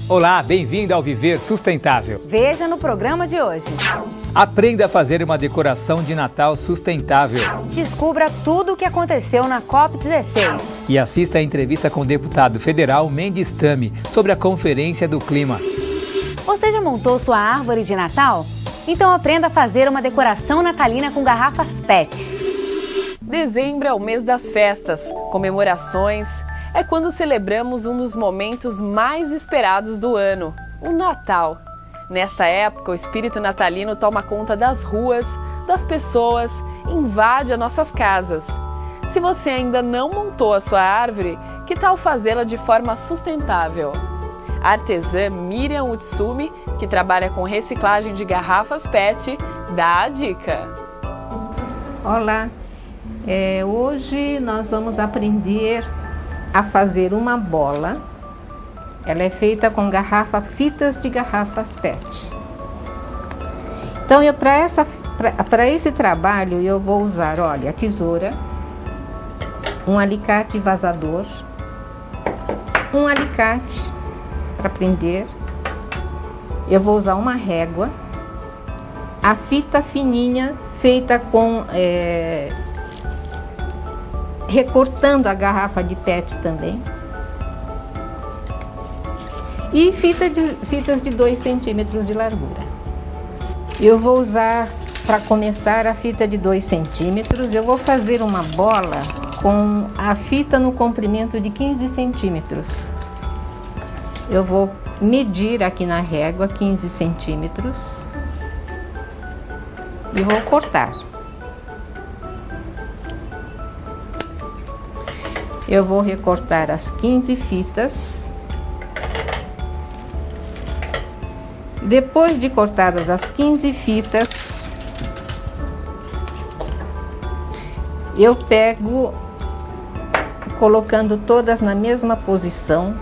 Olá, bem-vindo ao Viver Sustentável. Veja no programa de hoje. Aprenda a fazer uma decoração de Natal sustentável. Descubra tudo o que aconteceu na COP16. E assista a entrevista com o deputado federal Mendes Tami sobre a Conferência do Clima. Você já montou sua árvore de Natal? Então aprenda a fazer uma decoração natalina com garrafas PET. Dezembro é o mês das festas, comemorações. É quando celebramos um dos momentos mais esperados do ano, o Natal. Nesta época, o espírito natalino toma conta das ruas, das pessoas, invade as nossas casas. Se você ainda não montou a sua árvore, que tal fazê-la de forma sustentável? A artesã Miriam Utsumi, que trabalha com reciclagem de garrafas PET, dá a dica. Olá, hoje nós vamos aprender a fazer uma bola. Ela é feita com fitas de garrafas PET. Então, para esse trabalho, eu vou usar, olha, a tesoura, um alicate vazador, um alicate para prender, eu vou usar uma régua, a fita fininha feita com recortando a garrafa de PET também. E fitas de 2 centímetros de largura. Eu vou usar, para começar, a fita de 2 centímetros. Eu vou fazer uma bola com a fita no comprimento de 15 centímetros. Eu vou medir aqui na régua 15 centímetros. E vou cortar. Eu vou recortar as 15 fitas. Depois de cortadas as 15 fitas, eu pego, colocando todas na mesma posição.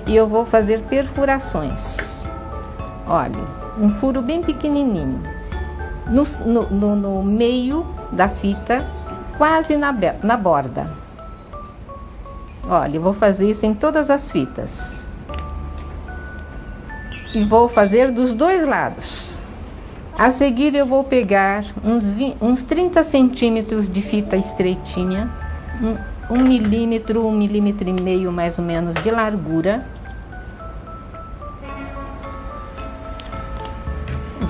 E eu vou fazer perfurações. Olha, um furo bem pequenininho. No meio da fita, quase na borda. Olha, eu vou fazer isso em todas as fitas. E vou fazer dos dois lados. A seguir eu vou pegar uns 30 centímetros de fita estreitinha, 1 milímetro, 1,5 milímetros mais ou menos de largura.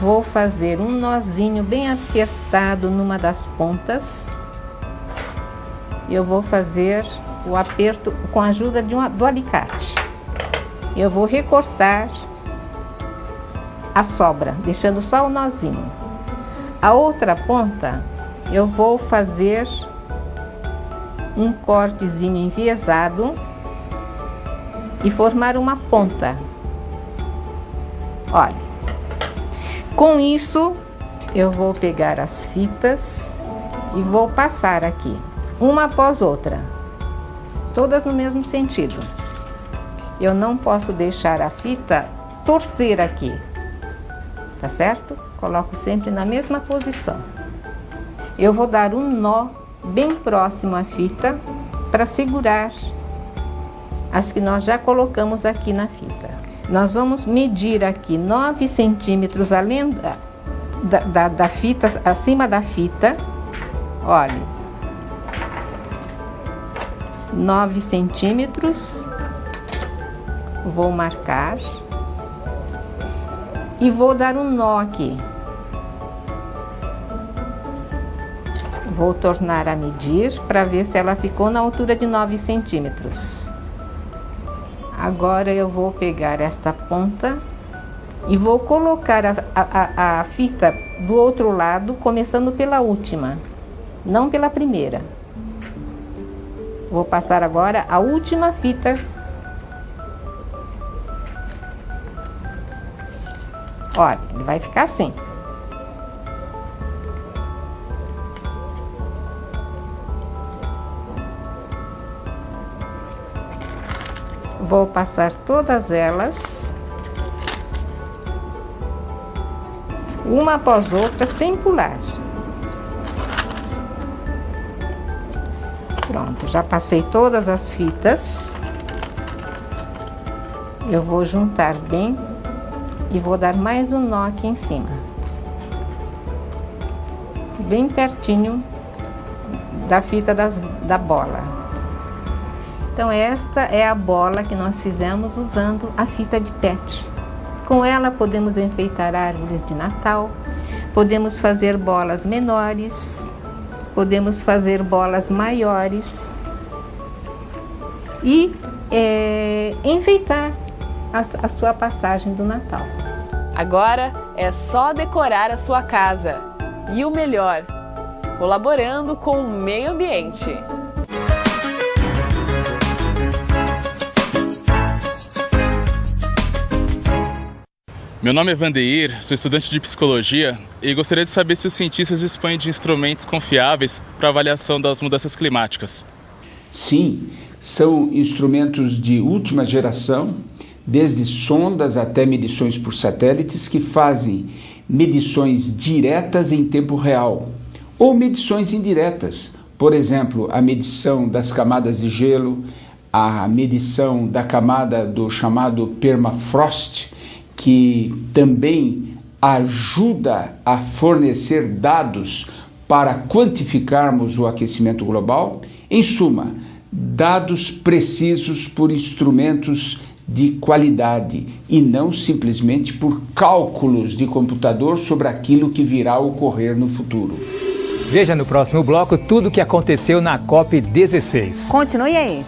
Vou fazer um nozinho bem apertado numa das pontas. Eu vou fazer o aperto com a ajuda do alicate. Eu vou recortar a sobra, deixando só o nozinho. A outra ponta, eu vou fazer um cortezinho enviesado e formar uma ponta. Olha. Com isso, eu vou pegar as fitas e vou passar aqui, uma após outra, todas no mesmo sentido. Eu não posso deixar a fita torcer aqui, tá certo? Coloco sempre na mesma posição. Eu vou dar um nó bem próximo à fita para segurar as que nós já colocamos aqui na fita. Nós vamos medir aqui 9 centímetros além da fita, acima da fita. Olha, 9 centímetros. Vou marcar e vou dar um nó aqui. Vou tornar a medir para ver se ela ficou na altura de 9 centímetros. Agora eu vou pegar esta ponta e vou colocar a fita do outro lado, começando pela última, não pela primeira. Vou passar agora a última fita. Olha, ele vai ficar assim. Vou passar todas elas, uma após outra, sem pular. Pronto, já passei todas as fitas. Eu vou juntar bem e vou dar mais um nó aqui em cima. Bem pertinho da fita da bola. Então esta é a bola que nós fizemos usando a fita de PET. Com ela podemos enfeitar árvores de Natal, podemos fazer bolas menores, podemos fazer bolas maiores e enfeitar a sua passagem do Natal. Agora é só decorar a sua casa. E o melhor, colaborando com o meio ambiente. Meu nome é Vandeir, sou estudante de psicologia e gostaria de saber se os cientistas dispõem de instrumentos confiáveis para avaliação das mudanças climáticas. Sim, são instrumentos de última geração, desde sondas até medições por satélites que fazem medições diretas em tempo real ou medições indiretas. Por exemplo, a medição das camadas de gelo, a medição da camada do chamado permafrost, que também ajuda a fornecer dados para quantificarmos o aquecimento global. Em suma, dados precisos por instrumentos de qualidade e não simplesmente por cálculos de computador sobre aquilo que virá a ocorrer no futuro. Veja no próximo bloco tudo o que aconteceu na COP16. Continue aí.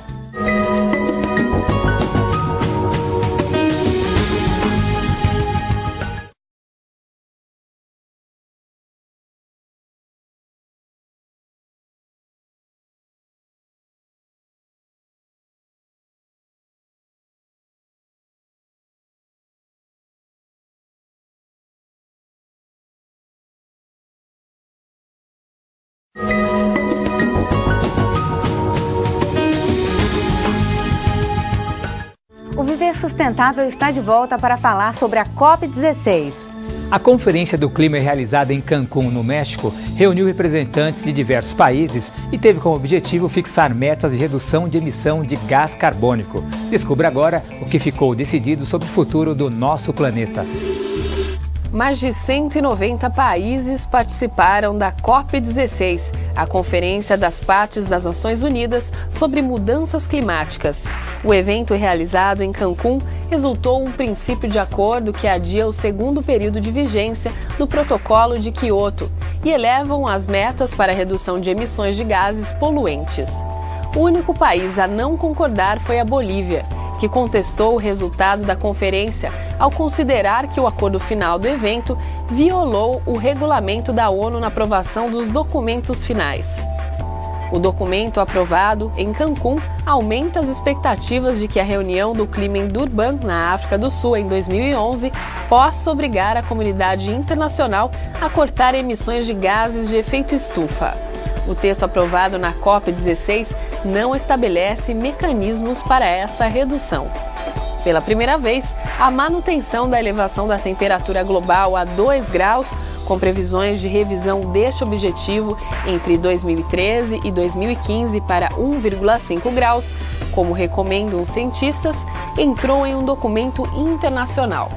O Viver Sustentável está de volta para falar sobre a COP16. A Conferência do Clima realizada em Cancún, no México, reuniu representantes de diversos países e teve como objetivo fixar metas de redução de emissão de gás carbônico. Descubra agora o que ficou decidido sobre o futuro do nosso planeta. Mais de 190 países participaram da COP16, a Conferência das Partes das Nações Unidas sobre Mudanças Climáticas. O evento realizado em Cancún resultou um princípio de acordo que adia o segundo período de vigência do Protocolo de Quioto e elevam as metas para a redução de emissões de gases poluentes. O único país a não concordar foi a Bolívia, que contestou o resultado da conferência ao considerar que o acordo final do evento violou o regulamento da ONU na aprovação dos documentos finais. O documento aprovado em Cancún aumenta as expectativas de que a reunião do clima em Durban, na África do Sul, em 2011, possa obrigar a comunidade internacional a cortar emissões de gases de efeito estufa. O texto aprovado na COP16 não estabelece mecanismos para essa redução. Pela primeira vez, a manutenção da elevação da temperatura global a 2 graus, com previsões de revisão deste objetivo entre 2013 e 2015 para 1,5 graus, como recomendam os cientistas, entrou em um documento internacional.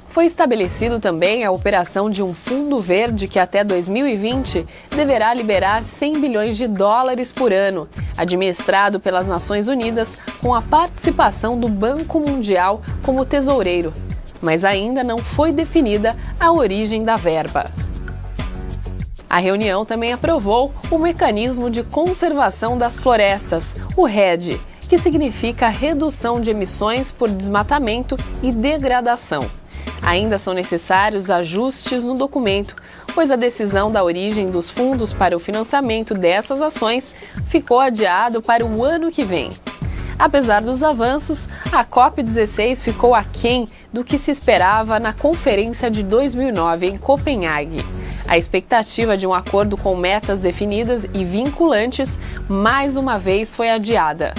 Foi estabelecido também a operação de um fundo verde que até 2020 deverá liberar 100 bilhões de dólares por ano, administrado pelas Nações Unidas com a participação do Banco Mundial como tesoureiro. Mas ainda não foi definida a origem da verba. A reunião também aprovou o Mecanismo de Conservação das Florestas, o REDD, que significa redução de emissões por desmatamento e degradação. Ainda são necessários ajustes no documento, pois a decisão da origem dos fundos para o financiamento dessas ações ficou adiado para o ano que vem. Apesar dos avanços, a COP16 ficou aquém do que se esperava na Conferência de 2009 em Copenhague. A expectativa de um acordo com metas definidas e vinculantes mais uma vez foi adiada.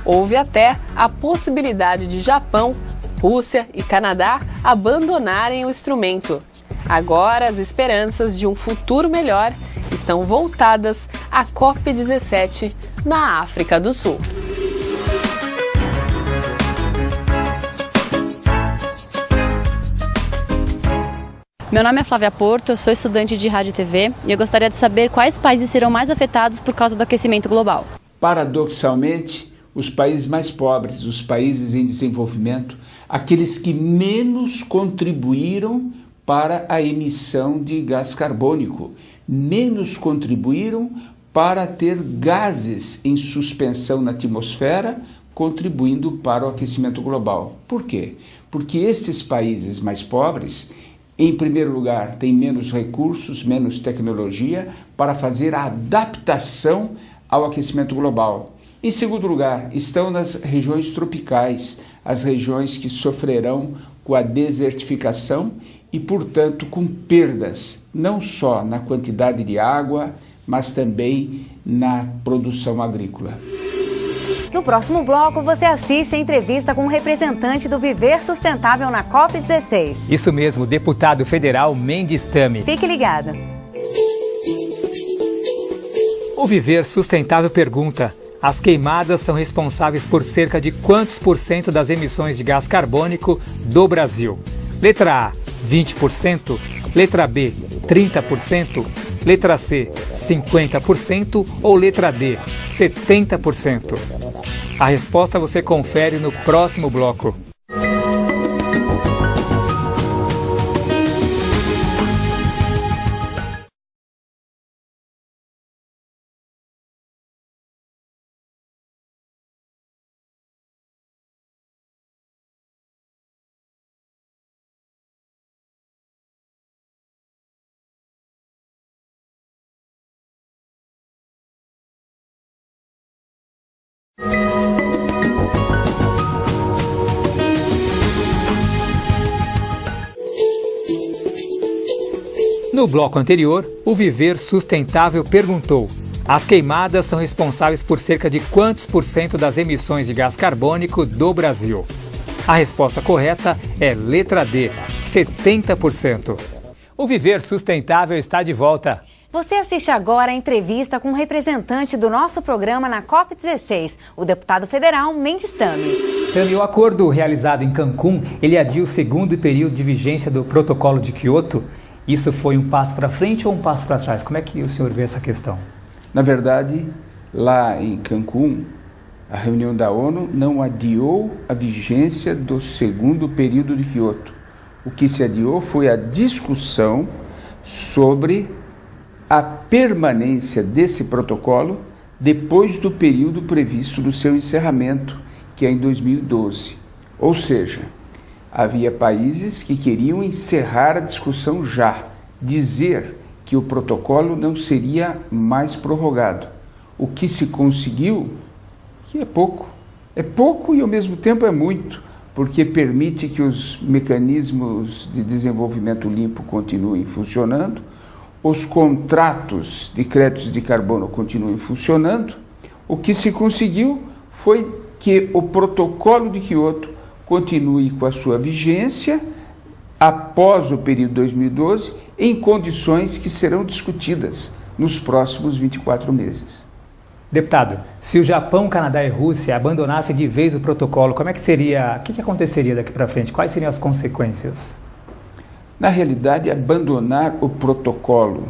Houve até a possibilidade de Japão, Rússia e Canadá abandonarem o instrumento. Agora, as esperanças de um futuro melhor estão voltadas à COP17 na África do Sul. Meu nome é Flávia Porto, eu sou estudante de Rádio e TV e eu gostaria de saber quais países serão mais afetados por causa do aquecimento global. Paradoxalmente, os países mais pobres, os países em desenvolvimento, aqueles que menos contribuíram para a emissão de gás carbônico, menos contribuíram para ter gases em suspensão na atmosfera, contribuindo para o aquecimento global. Por quê? Porque estes países mais pobres, em primeiro lugar, têm menos recursos, menos tecnologia para fazer a adaptação ao aquecimento global. Em segundo lugar, estão nas regiões tropicais, as regiões que sofrerão com a desertificação e, portanto, com perdas, não só na quantidade de água, mas também na produção agrícola. No próximo bloco, você assiste a entrevista com um representante do Viver Sustentável na COP16. Isso mesmo, deputado federal Mendes Tame. Fique ligado. O Viver Sustentável pergunta: as queimadas são responsáveis por cerca de quantos % das emissões de gás carbônico do Brasil? Letra A, 20%. Letra B, 30%. Letra C, 50% ou letra D, 70%? A resposta você confere no próximo bloco. No bloco anterior, o Viver Sustentável perguntou: as queimadas são responsáveis por cerca de quantos % das emissões de gás carbônico do Brasil? A resposta correta é letra D, 70%. O Viver Sustentável está de volta. Você assiste agora a entrevista com um representante do nosso programa na COP16, o deputado federal Mendes Tame. Tame, o acordo realizado em Cancún, ele adia o segundo período de vigência do Protocolo de Quioto. Isso foi um passo para frente ou um passo para trás? Como é que o senhor vê essa questão? Na verdade, lá em Cancún, a reunião da ONU não adiou a vigência do segundo período de Quioto. O que se adiou foi a discussão sobre a permanência desse protocolo depois do período previsto no seu encerramento, que é em 2012. Ou seja, havia países que queriam encerrar a discussão já, dizer que o protocolo não seria mais prorrogado. O que se conseguiu, que é pouco e ao mesmo tempo é muito, porque permite que os mecanismos de desenvolvimento limpo continuem funcionando, os contratos de créditos de carbono continuem funcionando. O que se conseguiu foi que o protocolo de Quioto continue com a sua vigência após o período 2012, em condições que serão discutidas nos próximos 24 meses. Deputado, se o Japão, Canadá e Rússia abandonassem de vez o protocolo, como é que seria, o que aconteceria daqui para frente? Quais seriam as consequências? Na realidade, abandonar o protocolo,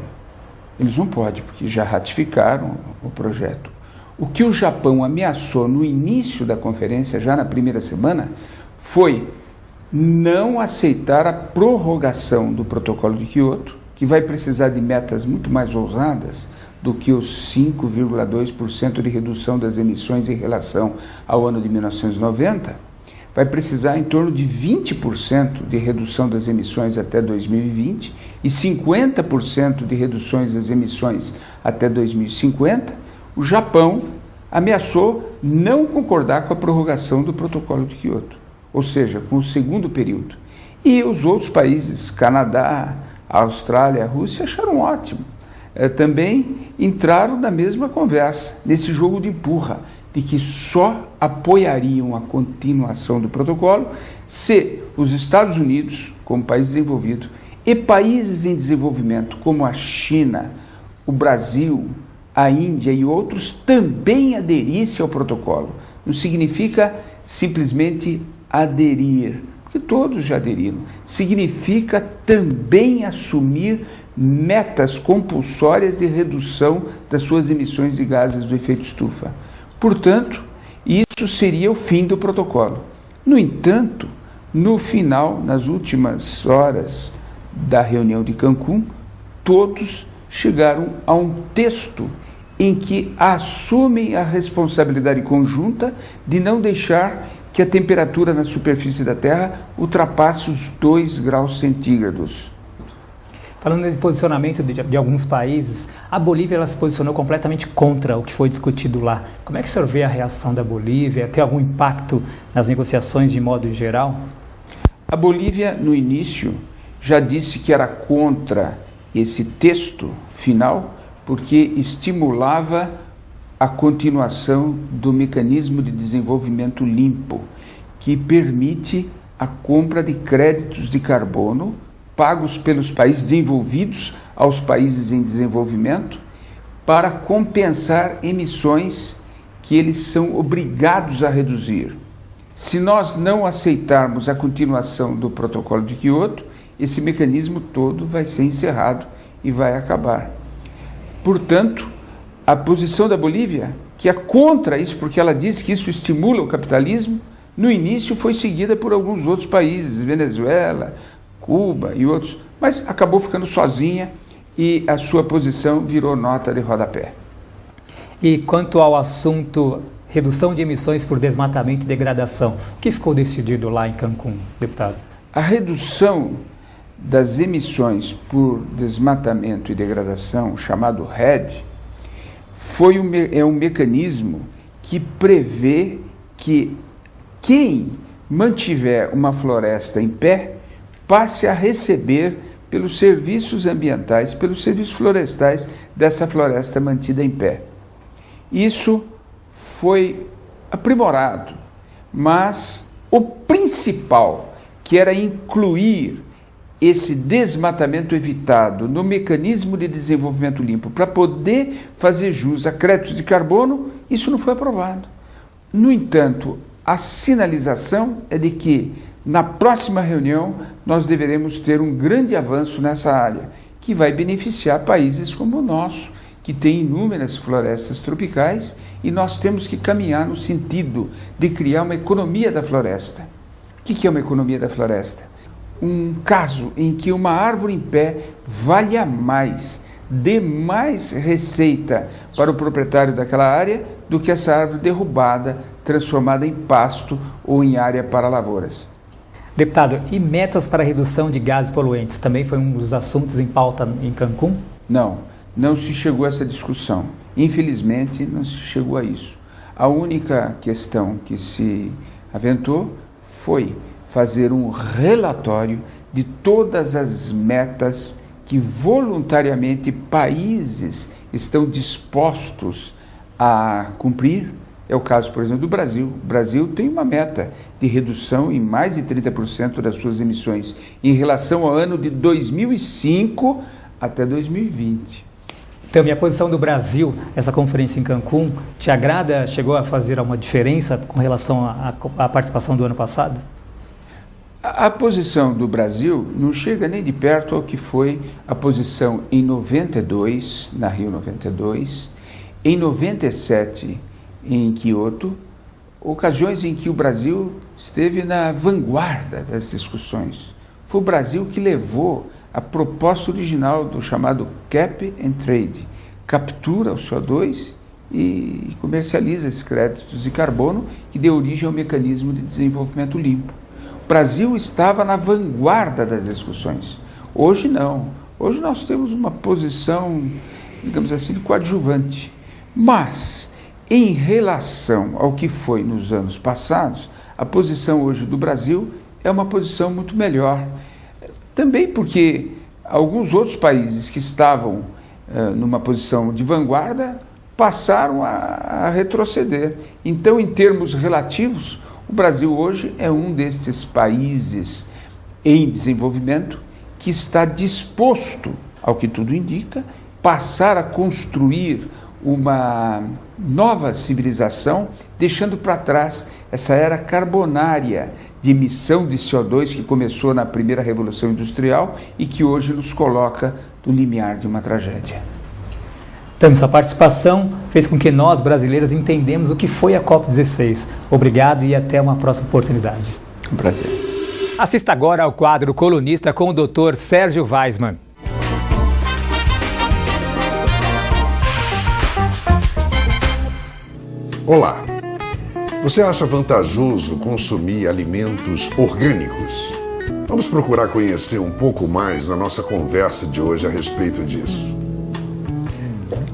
eles não podem, porque já ratificaram o projeto. O que o Japão ameaçou no início da conferência, já na primeira semana, foi não aceitar a prorrogação do protocolo de Quioto, que vai precisar de metas muito mais ousadas do que os 5,2% de redução das emissões em relação ao ano de 1990, vai precisar em torno de 20% de redução das emissões até 2020 e 50% de reduções das emissões até 2050. O Japão ameaçou não concordar com a prorrogação do protocolo de Quioto, ou seja, com o segundo período. E os outros países, Canadá, Austrália, Rússia, acharam ótimo. Também entraram na mesma conversa, nesse jogo de empurra, de que só apoiariam a continuação do protocolo se os Estados Unidos, como país desenvolvido, e países em desenvolvimento, como a China, o Brasil, a Índia e outros também aderissem ao protocolo. Não significa simplesmente aderir, porque todos já aderiram. Significa também assumir metas compulsórias de redução das suas emissões de gases do efeito estufa. Portanto, isso seria o fim do protocolo. No entanto, no final, nas últimas horas da reunião de Cancún, todos chegaram a um texto em que assumem a responsabilidade conjunta de não deixar que a temperatura na superfície da Terra ultrapasse os 2 graus centígrados. Falando de posicionamento de alguns países, a Bolívia ela se posicionou completamente contra o que foi discutido lá. Como é que o senhor vê a reação da Bolívia? Tem algum impacto nas negociações de modo geral? A Bolívia, no início, já disse que era contra esse texto final, porque estimulava a continuação do mecanismo de desenvolvimento limpo, que permite a compra de créditos de carbono pagos pelos países desenvolvidos aos países em desenvolvimento para compensar emissões que eles são obrigados a reduzir. Se nós não aceitarmos a continuação do protocolo de Kyoto, esse mecanismo todo vai ser encerrado e vai acabar. Portanto, a posição da Bolívia, que é contra isso, porque ela diz que isso estimula o capitalismo, no início foi seguida por alguns outros países, Venezuela, Cuba e outros, mas acabou ficando sozinha e a sua posição virou nota de rodapé. E quanto ao assunto redução de emissões por desmatamento e degradação, o que ficou decidido lá em Cancún, deputado? A redução das emissões por desmatamento e degradação, chamado RED, é um mecanismo que prevê que quem mantiver uma floresta em pé passe a receber pelos serviços ambientais, pelos serviços florestais dessa floresta mantida em pé. Isso foi aprimorado, mas o principal, que era incluir esse desmatamento evitado no mecanismo de desenvolvimento limpo para poder fazer jus a créditos de carbono, isso não foi aprovado. No entanto, a sinalização é de que na próxima reunião nós deveremos ter um grande avanço nessa área, que vai beneficiar países como o nosso, que tem inúmeras florestas tropicais, e nós temos que caminhar no sentido de criar uma economia da floresta. O que é uma economia da floresta? Um caso em que uma árvore em pé valha mais, dê mais receita para o proprietário daquela área do que essa árvore derrubada, transformada em pasto ou em área para lavouras. Deputado, e metas para redução de gases poluentes também foi um dos assuntos em pauta em Cancún? Não se chegou a essa discussão. Infelizmente, não se chegou a isso. A única questão que se aventou foi fazer um relatório de todas as metas que voluntariamente países estão dispostos a cumprir. É o caso, por exemplo, do Brasil. O Brasil tem uma meta de redução em mais de 30% das suas emissões em relação ao ano de 2005 até 2020. Então, e a posição do Brasil, essa conferência em Cancún, te agrada? Chegou a fazer alguma diferença com relação à participação do ano passado? A posição do Brasil não chega nem de perto ao que foi a posição em 92, na Rio 92, em 97, em Kyoto, ocasiões em que o Brasil esteve na vanguarda das discussões. Foi o Brasil que levou a proposta original do chamado Cap and Trade, captura o CO2 e comercializa esses créditos de carbono, que deu origem ao mecanismo de desenvolvimento limpo. O Brasil estava na vanguarda das discussões. Hoje não. Hoje nós temos uma posição, digamos assim, coadjuvante. Mas, em relação ao que foi nos anos passados, a posição hoje do Brasil é uma posição muito melhor. Também porque alguns outros países que estavam numa posição de vanguarda passaram a retroceder. Então, em termos relativos, o Brasil hoje é um destes países em desenvolvimento que está disposto, ao que tudo indica, passar a construir uma nova civilização, deixando para trás essa era carbonária de emissão de CO2 que começou na primeira Revolução Industrial e que hoje nos coloca no limiar de uma tragédia. Tami, sua participação fez com que nós, brasileiros, entendemos o que foi a COP16. Obrigado e até uma próxima oportunidade. Um prazer. Assista agora ao quadro Colunista com o Dr. Sérgio Weismann. Olá! Você acha vantajoso consumir alimentos orgânicos? Vamos procurar conhecer um pouco mais na nossa conversa de hoje a respeito disso.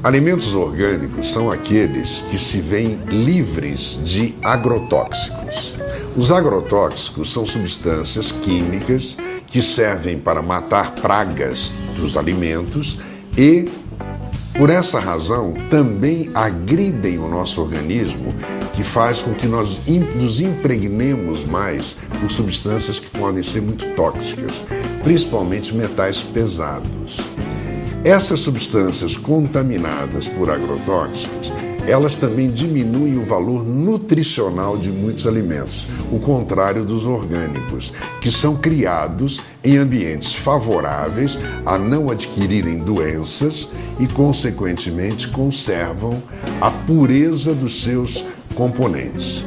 Alimentos orgânicos são aqueles que se veem livres de agrotóxicos. Os agrotóxicos são substâncias químicas que servem para matar pragas dos alimentos e, por essa razão, também agridem o nosso organismo, que faz com que nós nos impregnemos mais por substâncias que podem ser muito tóxicas, principalmente metais pesados. Essas substâncias contaminadas por agrotóxicos, elas também diminuem o valor nutricional de muitos alimentos, o contrário dos orgânicos, que são criados em ambientes favoráveis a não adquirirem doenças e, consequentemente, conservam a pureza dos seus componentes.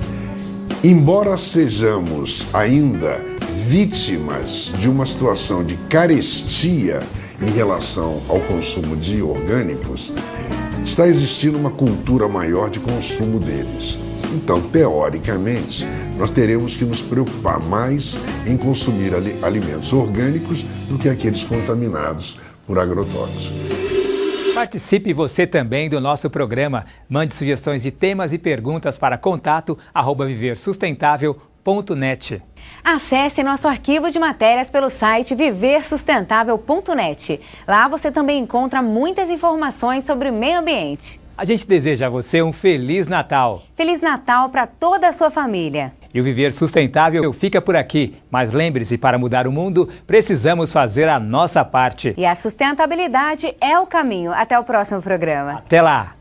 Embora sejamos ainda vítimas de uma situação de carestia em relação ao consumo de orgânicos, está existindo uma cultura maior de consumo deles. Então, teoricamente, nós teremos que nos preocupar mais em consumir alimentos orgânicos do que aqueles contaminados por agrotóxicos. Participe você também do nosso programa. Mande sugestões de temas e perguntas para contato@viversustentável.net. Acesse nosso arquivo de matérias pelo site viversustentável.net. Lá você também encontra muitas informações sobre o meio ambiente. A gente deseja a você um Feliz Natal. Feliz Natal para toda a sua família. E o Viver Sustentável fica por aqui. Mas lembre-se, para mudar o mundo, precisamos fazer a nossa parte. E a sustentabilidade é o caminho. Até o próximo programa. Até lá!